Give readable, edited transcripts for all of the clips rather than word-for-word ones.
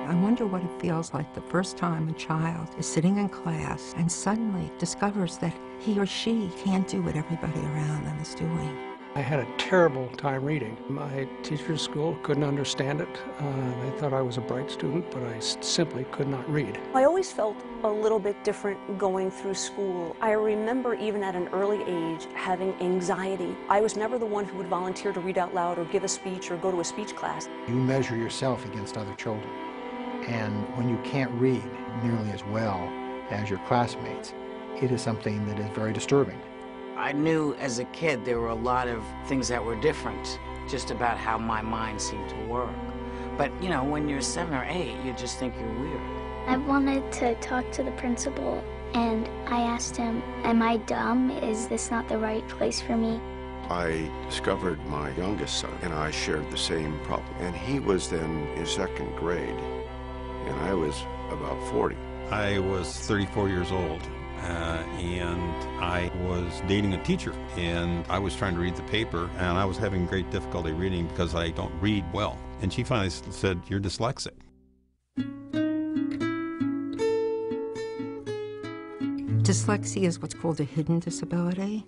I wonder what it feels like the first time a child is sitting in class and suddenly discovers that he or she can't do what everybody around them is doing. I had a terrible time reading. My teacher at school couldn't understand it. They thought I was a bright student, but I simply could not read. I always felt a little bit different going through school. I remember even at an early age having anxiety. I was never the one who would volunteer to read out loud or give a speech or go to a speech class. You measure yourself against other children, and when you can't read nearly as well as your classmates, it is something that is very disturbing. I knew as a kid there were a lot of things that were different, just about how my mind seemed to work. But, you know, when you're 7 or 8, you just think you're weird. I wanted to talk to the principal, and I asked him, am I dumb? Is this not the right place for me? I discovered my youngest son, and I shared the same problem. And he was then in 2nd grade, and I was about 40. I was 34 years old. And I was dating a teacher, and I was trying to read the paper, and I was having great difficulty reading because I don't read well. And she finally said, "You're dyslexic." Dyslexia is what's called a hidden disability.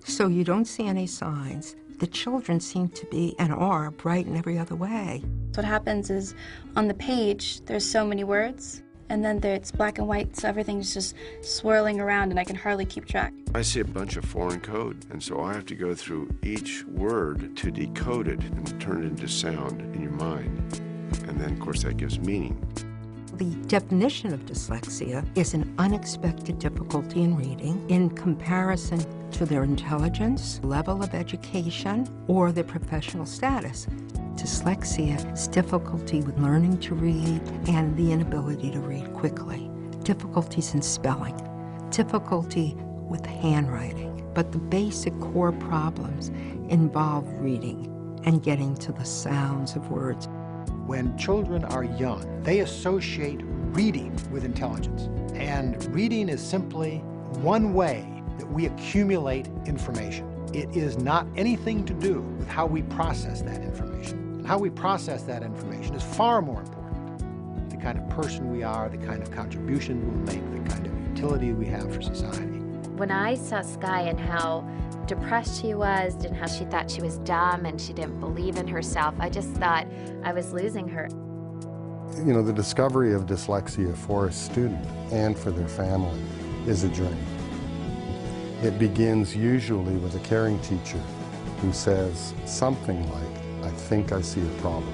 So you don't see any signs. The children seem to be and are bright in every other way. What happens is on the page, there's so many words. And then it's black and white, so everything's just swirling around and I can hardly keep track. I see a bunch of foreign code, and so I have to go through each word to decode it and turn it into sound in your mind. And then, of course, that gives meaning. The definition of dyslexia is an unexpected difficulty in reading in comparison to their intelligence, level of education, or their professional status. Dyslexia is difficulty with learning to read and the inability to read quickly. Difficulties in spelling, difficulty with handwriting. But the basic core problems involve reading and getting to the sounds of words. When children are young, they associate reading with intelligence. And reading is simply one way that we accumulate information. It is not anything to do with how we process that information. And how we process that information is far more important. The kind of person we are, the kind of contribution we'll make, the kind of utility we have for society. When I saw Skye and how depressed she was and how she thought she was dumb and she didn't believe in herself, I just thought I was losing her. You know, the discovery of dyslexia for a student and for their family is a journey. It begins usually with a caring teacher who says something like, "I think I see a problem,"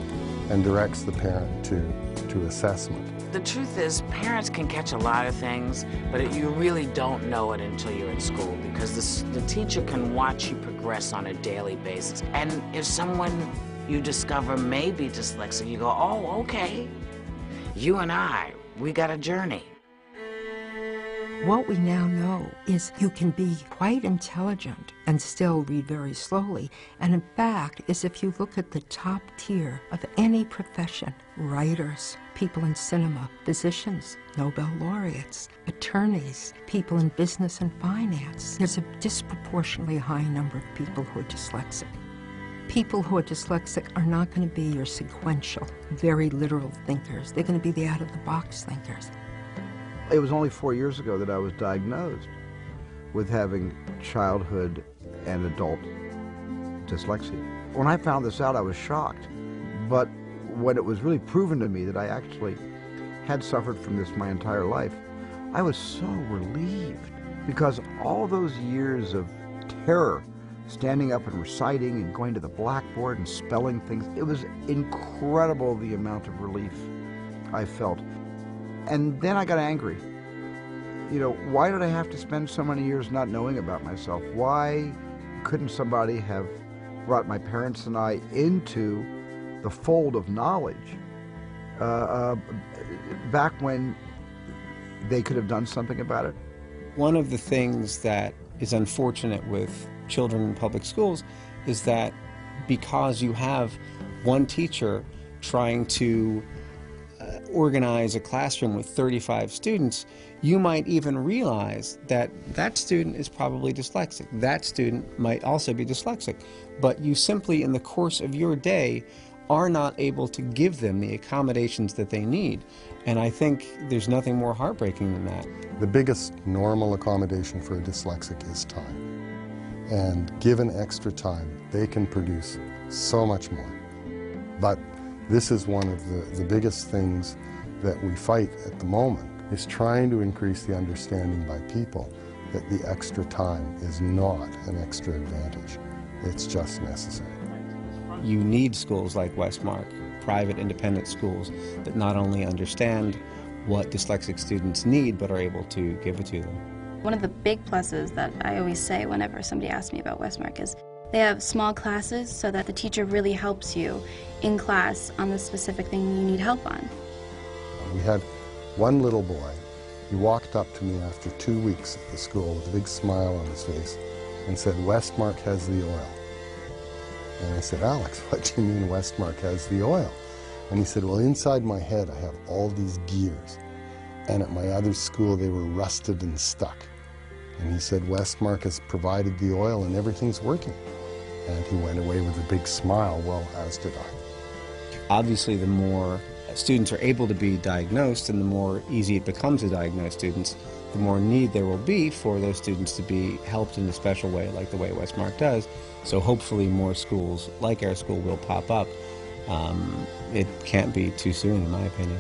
and directs the parent to assessment. The truth is, parents can catch a lot of things, but you really don't know it until you're in school, because the teacher can watch you progress on a daily basis. And if someone you discover may be dyslexic, you go, "Oh, okay. You and we got a journey." What we now know is you can be quite intelligent and still read very slowly. And in fact, is if you look at the top tier of any profession, writers, people in cinema, physicians, Nobel laureates, attorneys, people in business and finance, there's a disproportionately high number of people who are dyslexic. People who are dyslexic are not going to be your sequential, very literal thinkers. They're going to be the out-of-the-box thinkers. It was only 4 years ago that I was diagnosed with having childhood and adult dyslexia. When I found this out, I was shocked. But when it was really proven to me that I actually had suffered from this my entire life, I was so relieved, because all those years of terror, standing up and reciting and going to the blackboard and spelling things, it was incredible the amount of relief I felt. And then I got angry. You know, why did I have to spend so many years not knowing about myself? Why couldn't somebody have brought my parents and I into the fold of knowledge back when they could have done something about it? One of the things that is unfortunate with children in public schools is that because you have one teacher trying to organize a classroom with 35 students, you might even realize that that student is probably dyslexic. That student might also be dyslexic. But you simply, in the course of your day, are not able to give them the accommodations that they need. And I think there's nothing more heartbreaking than that. The biggest normal accommodation for a dyslexic is time. And given extra time, they can produce so much more. But this is one of the biggest things that we fight at the moment, is trying to increase the understanding by people that the extra time is not an extra advantage. It's just necessary. You need schools like Westmark, private independent schools that not only understand what dyslexic students need but are able to give it to them. One of the big pluses that I always say whenever somebody asks me about Westmark is they have small classes so that the teacher really helps you in class on the specific thing you need help on. We had one little boy. He walked up to me after 2 weeks at the school with a big smile on his face and said, "Westmark has the oil." And I said, "Alex, what do you mean Westmark has the oil?" And he said, "Well, inside my head I have all these gears, and at my other school they were rusted and stuck." And he said, "Westmark has provided the oil and everything's working." And he went away with a big smile, well, as did I. Obviously, the more students are able to be diagnosed and the more easy it becomes to diagnose students, the more need there will be for those students to be helped in a special way, like the way Westmark does. So hopefully more schools like our school will pop up. It can't be too soon, in my opinion.